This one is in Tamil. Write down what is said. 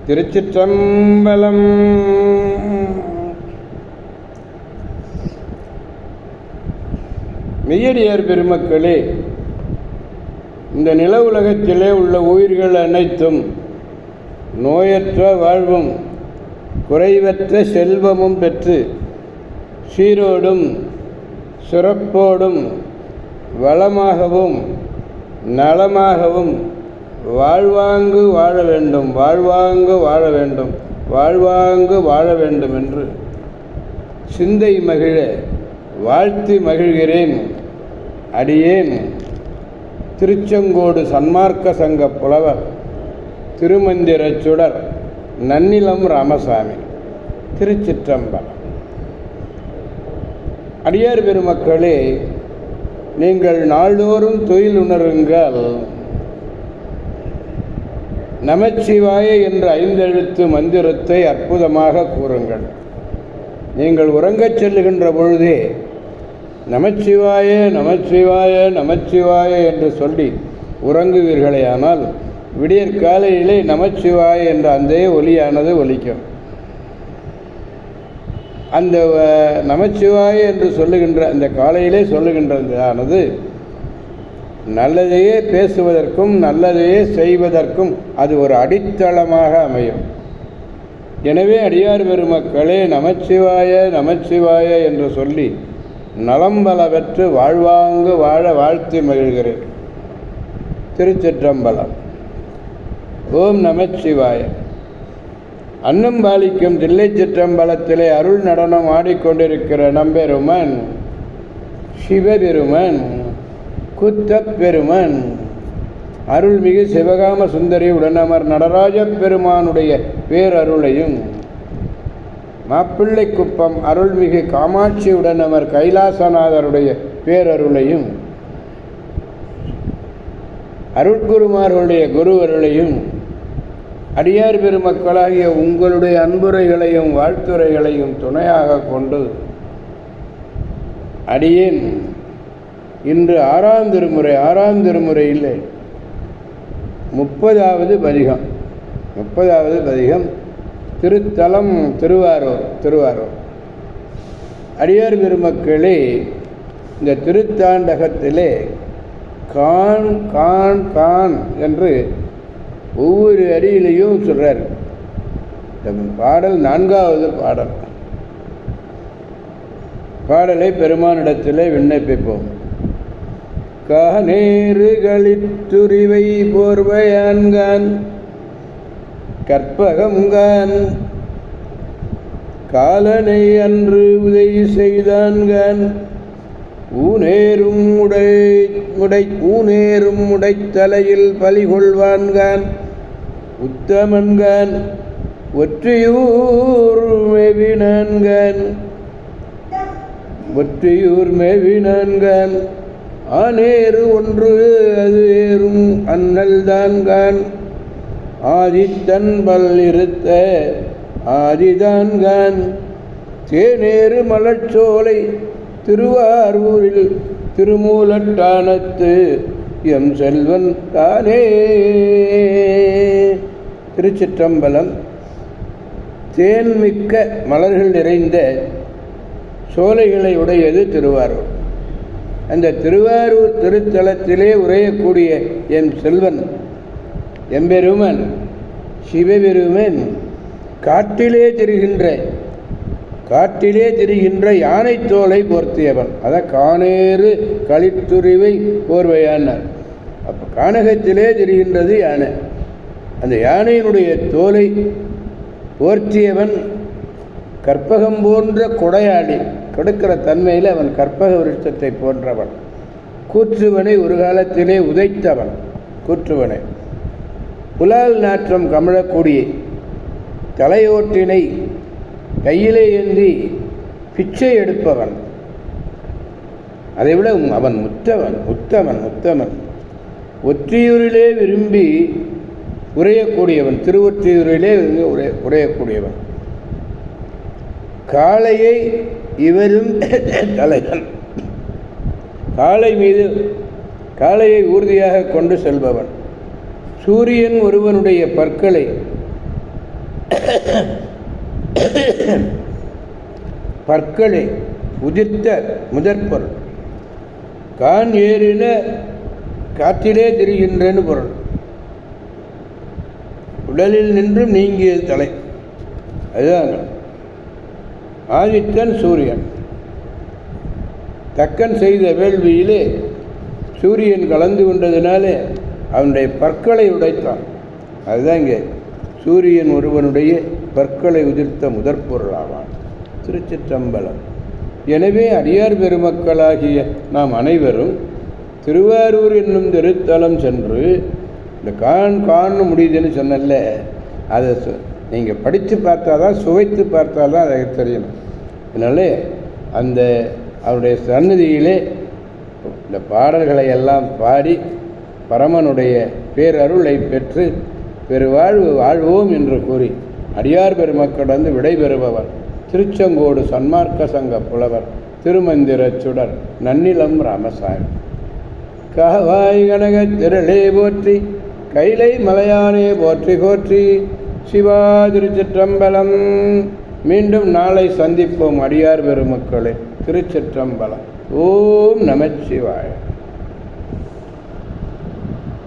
திருச்சிற்றம்பலம். மெய்யடியார் பெருமக்களே, இந்த நில உலகத்திலே உள்ள உயிர்கள் அனைத்தும் நோயற்ற வாழ்வும் குறைவற்ற செல்வமும் பெற்று சீரோடும் சிறப்போடும் வளமாகவும் நலமாகவும் வாழ்வாங்கு வாழ வேண்டும், வாழ்வாங்கு வாழ வேண்டும், வாழ்வாங்கு வாழ வேண்டும் என்று சிந்தை மகிழ வாழ்த்தி மகிழ்கிறேன். அடியேன் திருச்செங்கோடு சன்மார்க்க சங்க புலவர் திருமந்திர சுடர் நன்னிலம் ராமசாமி. திருச்சிற்றம்பலம். அடியார் பெருமக்களே, நீங்கள் நாள்தோறும் தொழில் உணருங்கள். நமச்சிவாய என்ற 5 எழுத்து மந்திரத்தை அற்புதமாக கூறுங்கள். நீங்கள் உறங்கச் செல்லுகின்ற பொழுதே நமச்சிவாய நமச்சிவாய நமச்சிவாய என்று சொல்லி உறங்குவீர்களே, ஆனால் விடியற் காலையிலே நமச்சிவாய என்ற அந்த ஒலியானது ஒலிக்கும். அந்த நமச்சிவாய என்று சொல்லுகின்ற அந்த காலையிலே சொல்லுகின்றதானது நல்லதையே பேசுவதற்கும் நல்லதையே செய்வதற்கும் அது ஒரு அடித்தளமாக அமையும். எனவே அடியார் பெருமக்களே, நமச்சிவாய நமச்சிவாய என்று சொல்லி நலம்பல பெற்று வாழ்வாங்கு வாழ வாழ்த்தி மகிழ்கிறேன். திருச்சிற்றம்பலம். ஓம் நமச்சிவாய. அன்னம் பாலிக்கும் தில்லை சிற்றம்பலத்திலே அருள் நடனம் ஆடிக்கொண்டிருக்கிற நம்பெருமன் சிவபெருமன் குத்தப்பெருமன் அருள்மிகு சிவகாம சுந்தரி உடனமர் நடராஜ பெருமானுடைய பேரருளையும், மாப்பிள்ளை குப்பம் அருள்மிகு காமாட்சி உடனமர் கைலாசநாதருடைய பேரருளையும், அருட்குருமார்களுடைய குருவருளையும், அடியார் பெருமக்களாகிய உங்களுடைய அன்புரைகளையும் வாழ்த்துரைகளையும் துணையாக கொண்டு அடியேன் இன்று 6ஆம் திருமுறையில் 30வது பதிகம் திருத்தலம் திருவாரூர். அடியார் பெருமக்களே, இந்த திருத்தாண்டகத்திலே கான் கான் கான் என்று ஒவ்வொரு அடியிலையும் சொல்றார். இந்த பாடல் 4வது பாடலை பெருமானிடத்திலே விண்ணப்பிப்போம். கானேறுகளித்துரிவை போர்வையான்கான் கற்பகம்கான் காலனை அன்று உதவி செய்தான்கான் ஊனேறும் உடைத்தலையில் பலிகொள்வான்கான் உத்தமன்கான் ஒற்றியூர் மேவினான்கான் ஆனேறு ஒன்று அது ஏறும் அண்ணல்தான்கான் ஆதித்தன்பல் இருத்த ஆதிதான்கான் தேனேறு மலர்ச்சோலை திருவாரூரில் திருமூலட்டானத்து எம் செல்வன் தானே. திருச்சிற்றம்பலம். தேன்மிக்க மலர்கள் நிறைந்த சோலைகளை உடையது திருவாரூர். அந்த திருவாரூர் திருத்தலத்திலே உரையக்கூடிய என் செல்வன் எம்பெருமன் சிவபெருமன் காட்டிலே திரிகின்ற யானை தோலை போர்த்தியவன். அதான் கானேறு களித்துரிவை போர்வையானார். அப்போ கானகத்திலே திரிகின்றது யானை. அந்த யானையினுடைய தோலை போர்த்தியவன் கற்பகம் போன்ற கொடையாளி. கொடுக்கிற தன்மையில் அவன் கற்பக விருட்சத்தை போன்றவன். கூற்றுவனை ஒரு காலத்திலே உதைத்தவன். கூற்றுவனை புலால் நாற்றம் கமழக்கூடிய தலையோட்டினை கையிலே ஏந்தி பிச்சை எடுப்பவன். அதைவிட அவன் உத்தமன். ஒற்றியூரிலே விரும்பி உரையக்கூடியவன். திருவொற்றியூரிலே உரையக்கூடியவன். காளையை இவரும் தலைவன். காளையை ஊர்தியாக கொண்டு செல்பவன். சூரியன் ஒருவனுடைய பற்களை பற்களை உதிர்த்த முதற்பொருள். கான் ஏறின காற்றிலே திரிகின்றன்னு பொருள். உடலில் நின்றும் நீங்கியது தலை. அதுதான் ஆதித்தன் சூரியன். தக்கன் செய்த வேள்வியிலே சூரியன் கலந்து கொண்டதினாலே அவனுடைய பற்களை உடைத்தான். அதுதான் இங்கே சூரியன் ஒருவனுடைய பற்களை உதிர்த்த முதற்பொருள் ஆவான். திருச்சிற்றம்பலம். எனவே அடியார் பெருமக்களாகிய நாம் அனைவரும் திருவாரூர் என்னும் திருத்தலம் சென்று இந்த காண முடியுதுன்னு சொன்னல, அதை நீங்கள் படித்து பார்த்தாதான், சுவைத்து பார்த்தாதான் அதை தெரியணும். அதனால அந்த அவருடைய சந்நிதியிலே இந்த பாடல்களை எல்லாம் பாடி பரமனுடைய பேரருளை பெற்று பெருவாழ்வு வாழ்வோம் என்று கூறி அடியார் பெருமக்கள் வந்து விடைபெறுபவர் திருச்செங்கோடு சன்மார்க்க சங்க புலவர் திருமந்திர சுடர் நன்னிலம் ராமசாமி. காவாய் கனக திரளே போற்றி, கைலை மலையானே போற்றி போற்றி. சிவா திருச்சிற்றம்பலம். மீண்டும் நாளை சந்திப்போம் அடியார் பெருமக்களே. திருச்சிற்றம்பலம். ஓம் நமச்சிவாய.